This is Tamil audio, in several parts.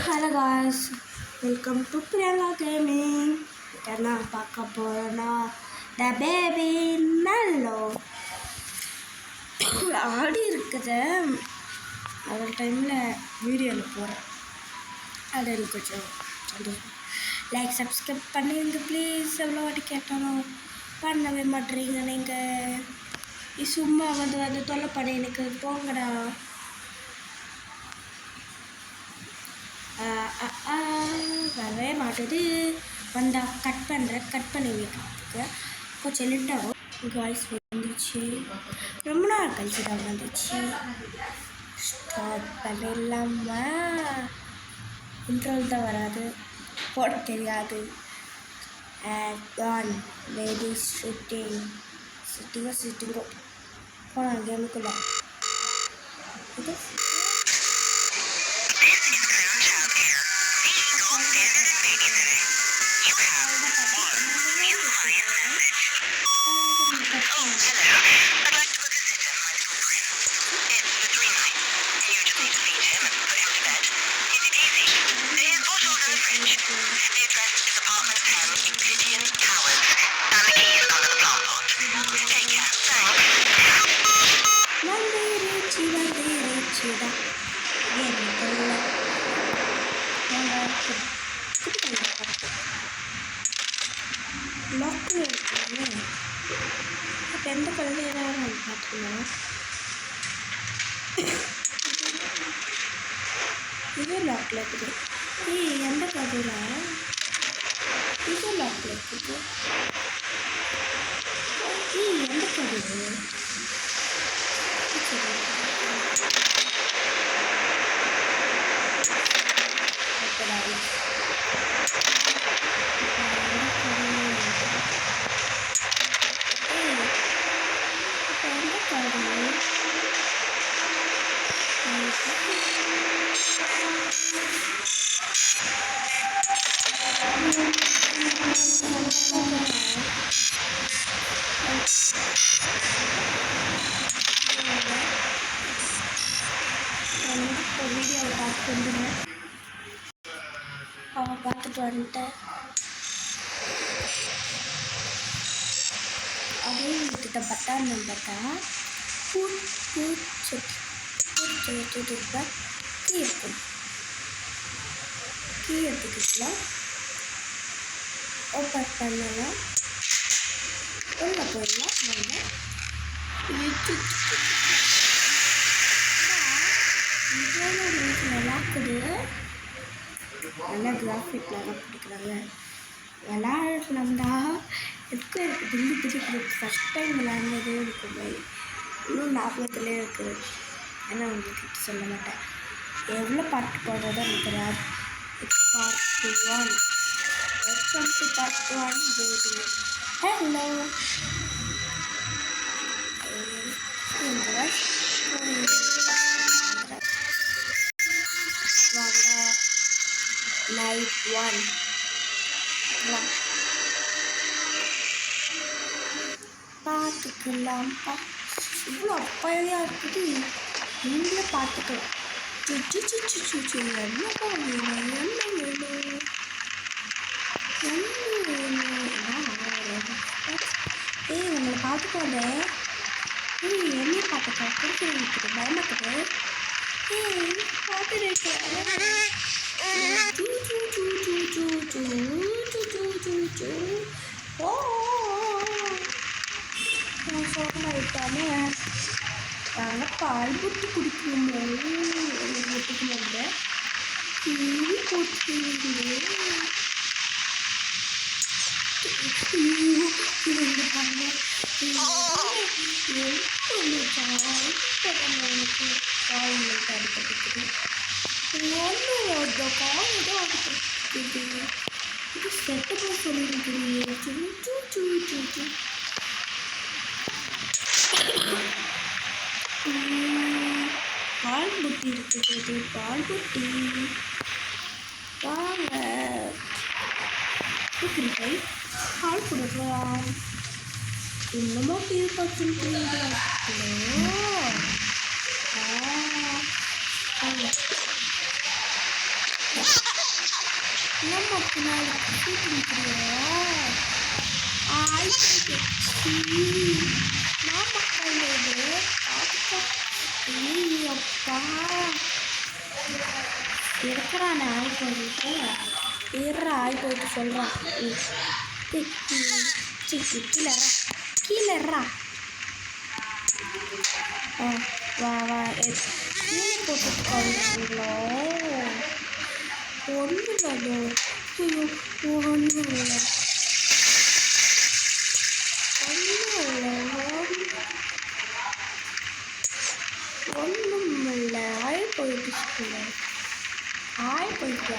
Hello guys, welcome to Priyanka Gaming. என்ன பார்க்க போறோம்னா The Baby Nallo ஆடி இருக்குது. ஒரு டைமில் வீடியோவில் போகிறேன். அது எனக்கு கொஞ்சம் சந்தோஷம். லைக் சப்ஸ்கிரைப் பண்ணிடுங்க ப்ளீஸ். எவ்வளோ வாட்டி கேட்டாலும் பண்ணவே மாட்டேறீங்க நீங்கள். சும்மா வந்து தொல்லை பண்ணி எனக்கு போங்கடா. வரவே மாட்டுது. வந்தால் கட் பண்ணி வைக்கிறதுக்கு கொஞ்சம் லேட்டாகும். வாய்ஸ் வந்துச்சு, ரொம்ப நாள் கழிச்சு தான் வந்துச்சு. ஸ்டார்ட் பண்ணிடலாமா? இன்ட்ரோல் தான் வராது, போட தெரியாது. ஆன் வெரி சிட்டிங்கோ போனால் கேமுக்குள்ள இது லாக்கில் இருக்குங்க. இப்போ எந்த குழந்தை ஏதாவது பார்த்துக்கலாம். இது லாக்கில் இருக்குது. எந்த கதையில் இது லாக்கில் இருக்குது. எந்த கதை வீடியோவை பார்த்து வந்துடுவேன். அவன் பார்த்துட்டு வந்துட்டேன். அதே வீட்டுக்கு பத்தாம் நம்பர் தான் கீ எடுத்துக்கலாம். ஓப்பன் பண்ணலாம், உள்ள போயிடலாம். நல்லா இருக்குது. நல்லா கிராஃபிக் நல்லா பிடிக்கிறாங்க. விளாட்லாம்டா. எதுக்கும் எனக்கு தில்லி பிடிக்கிறது. ஃபஸ்ட் டைம் விளாட்னதே இருக்குது. இன்னும் ஞாபகத்திலே இருக்குது. ஏன்னா உங்களுக்கு சொல்ல மாட்டேன். எவ்வளோ பாட்டு போடுறதோ எனக்கு தெரியாது. Part 1. Welcome to part 1 baby. Hello night 1 பார்த்துக்கலாம்ப்பா. இவ்வளோ அப்பையாக இருக்குது. நீங்களே பார்த்துக்கலாம். என்னப்பா வேணும், என்ன வேணும், உங்களை பார்த்துக்கோங்க. என்னைய பார்த்துக்கோ. கொடுக்குறது பயமாக்குது. பார்த்துட்டு ஓ விட்டானே. நாங்கள் பால் போட்டு குடிக்கணுமோ ஒட்டுக்கணும்ல. டிவி போட்டு பண்ண அடிப்பட்டு இது செட்டப்பா சொல்லியிருக்கிறீங்க. பால் புட்டி இருக்குது. பால் புட்டி வாங்க பால் கொடுக்கலாம். இன்னமும் டிவி பார்த்துருக்கீங்களா? Oh. நம்ம பின்னாடி நிற்கிறியா ஆயிடுச்சு நான் மக்கள் அப்பா இருக்கிறான் ஆய் போயிட்டு ஏறா ஆய் போயிட்டு சொல்கிறான் கீழேறா வா வா கீழே போட்டுருக்காங்களோ ஒன்றும் இல்லை ஒன்றும் இல்லை ஒன்றும் இல்லை ஆய் போயிட்டு ஆய் போயிட்டு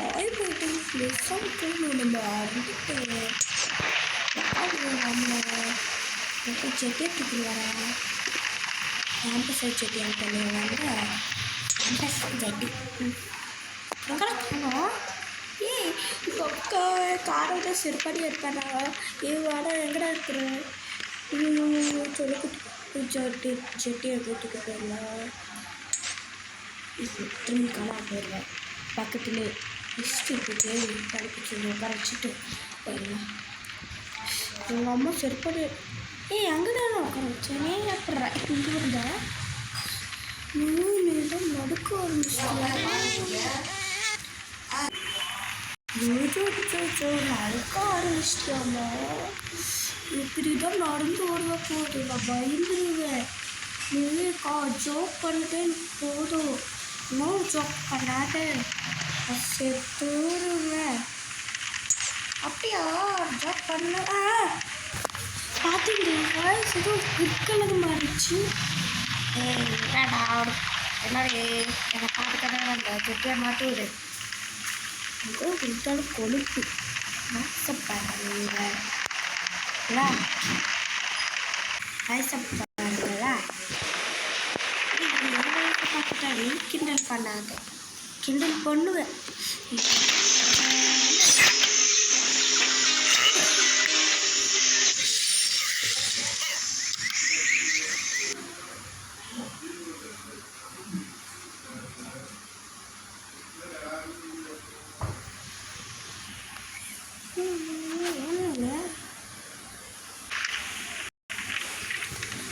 ஆய் போயிட்டு நம்ம நம்ம செட்டிட்டு வரேன் கேம்பஸ் செட்டி வந்து கேம்பஸ் செட்டி எங்கடா காணோம் இப்போ காரோட செருப்படி எடுத்தானா வாடா எங்கடா இருக்கிற சொல்லி செட்டியை கூட்டிட்டு போயிடலாம் திரும்பி காணாம போயிடலாம் பக்கத்துலேயே ஹிஸ்ட்ரி போட்டு படிப்பிச்சு உட்கார வச்சுட்டு போயிடலாம் எங்கள் அம்மா செருப்படி அங்கே தானே உட்கார வச்சேனே அப்புறம் இங்கே இருந்தா நேரம் நடுக்க நடக்க ஆரம்பிச்சிட்டாமா இப்படி தான் நடந்து வருவ போகுது நான் பயந்துருவேன் ஜோக் பண்ணிட்டே போதும் இன்னும் ஜோக் பண்ணாத செத்துருவேன் அப்படியா ஜோக் பண்ண பார்த்தீங்களா வாய்ஸ் ஏதோ குறுக்கலது மாறிடுச்சு என்னடா என்னடே என்னை பார்த்துக்கடா அந்த குட்டியை மாட்டுவது ஏதோ விட்டாலும் கொழுப்பு வாட்ஸ்அப்பாங்களா வாட்ஸ்அப்பாங்களா பார்த்துட்டாலே கிண்டல் பண்ணாங்க கிண்டல் பண்ணுவேன்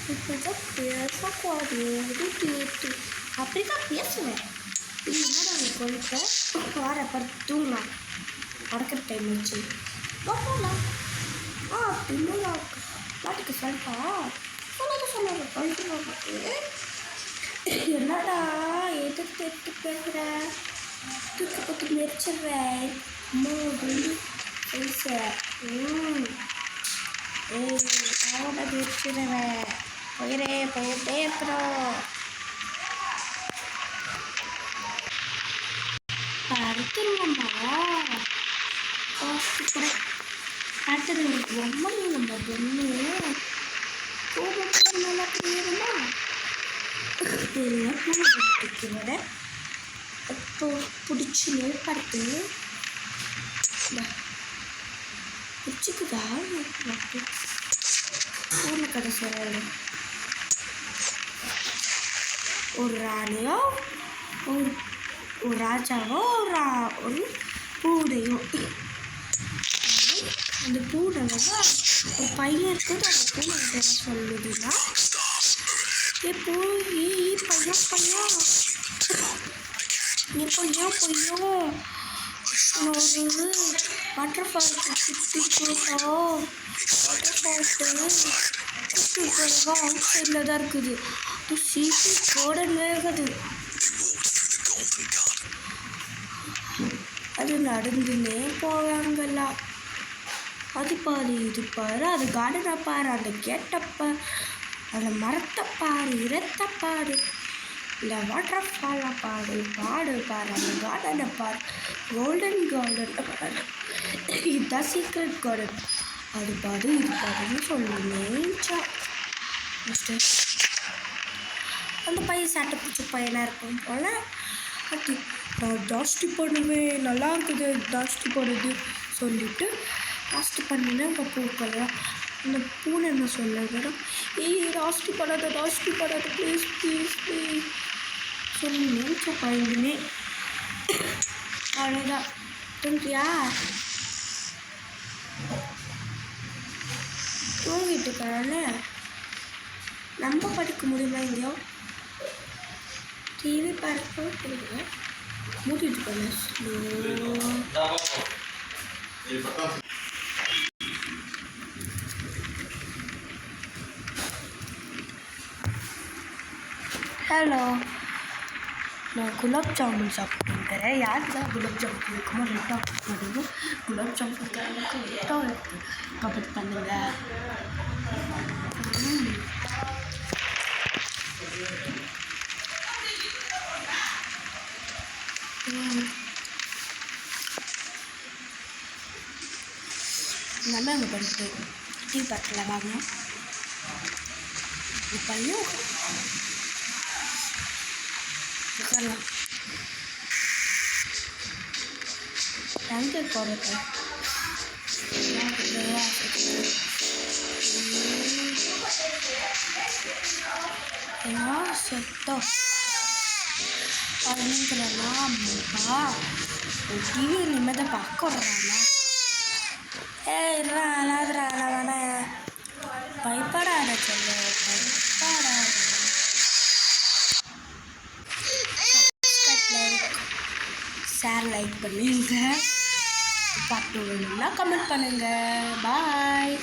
இப்படிதான் பேசக்கூடாது அப்படிதான் பேசுவேன் இல்லைன்னா நாங்கள் கொழுப்ப வார படுத்து தூங்கலாம் நடக்கிற டைம் வச்சு போகலாம் அப்படின்னு பாட்டுக்கு சொல்லிட்டா சொல்லாத கொழுப்பு என்னடா எதிர்த்து எடுத்து பேசுகிற தூக்கி போட்டு மெரிச்சிடுறேன் அவனை மெரிச்சிடுவேன் போயிட்டே இருக்கிறோம் அடுத்துருவோம்மா அடுத்தது ரொம்ப நம்ம பொண்ணு கோபத்தில் நல்லா புரியுதுமா பிடிக்கிறத இப்போ பிடிச்சி படுத்து பிடிச்சிக்குதா ஊரில் கதை சொல்ல ஒரு ராணியோ ஒரு ராஜாவோ ஒரு பூனையோ அந்த பூனை வந்து ஒரு பையன் இருக்குது அந்த பூனை வந்து என்ன சொல்லுதுன்னா பையன் ஒரு வாட்டர்ஃபால்ஸு சுற்றி போகிறோம் வாட்டர்ஃபால்ஸு அவுட் சைடில் தான் இருக்குது அது சீட்டு கோடன்லே இருக்குது அது நடந்துன்னே போவாங்கல்ல அது பாரு இது பாரு அது கார்டனை பாரு அந்த கேட்டை அந்த மரத்தை பாரு இடத்தை பாரு இந்த வாட்டர்ஃபாலை பாரு பாரு அந்த கார்டனை பாரு கோல்டன் கார்டனை பாரு இதுதான் சீக்ரெட் கார்டன் அது பாரு இது பாருன்னு சொல்லுச்சா அந்த பையன் சட்டை பிடிச்ச பையனாக இருக்கும் போல் அது நான் ஜாஸ்தி பண்ணுவேன் நல்லா இருக்குது ஜாஸ்தி பண்ணுது சொல்லிவிட்டு ராஸ்ட் பண்ணினா இப்போ பூக்கலாம். அந்த பூனை என்ன சொல்ல வரும், ஏய் ராஸ்ட் பண்ணாத ப்ளீஸ் ப்ளீஸ் ப்ளீஸ் சொல்லினேன். ஸோ பயந்துனேன். அவ்வளோதான். தூங்கியா? தூங்கிட்டு இருக்கானே. நம்ம படிக்க முடியுமா? எங்கேயோ டிவி பார்க்க தெரியுங்க. மூடிட்டு போன ஹலோ, நான் குலாப் ஜாமுன் சாப்பிட்டுருக்கிறேன். யாருக்கு தான் குலாப் ஜாமுன் இருக்குமோ ரெட்டாக பண்ணுங்க. குலாப் ஜாமுன் எனக்கு ரெட்டாக இருக்குது. கமெண்ட் பண்ணுங்க. நம்ம அங்கே படிச்சு டீ பார்க்கல வாங்க. பையன் உட்காரலாம். தேங்க்யூ போடுறது செத்தோம் அப்படிங்கிறனா அம்மா டிவி நிம்மதியாக பார்க்க விட்றானா? அழாதுறான பயப்படாத சொல்ல, பயப்படாத. ஷேர் லைக் பண்ணுங்க. பாட்டு வேணும்னா கமெண்ட் பண்ணுங்க. பாய்.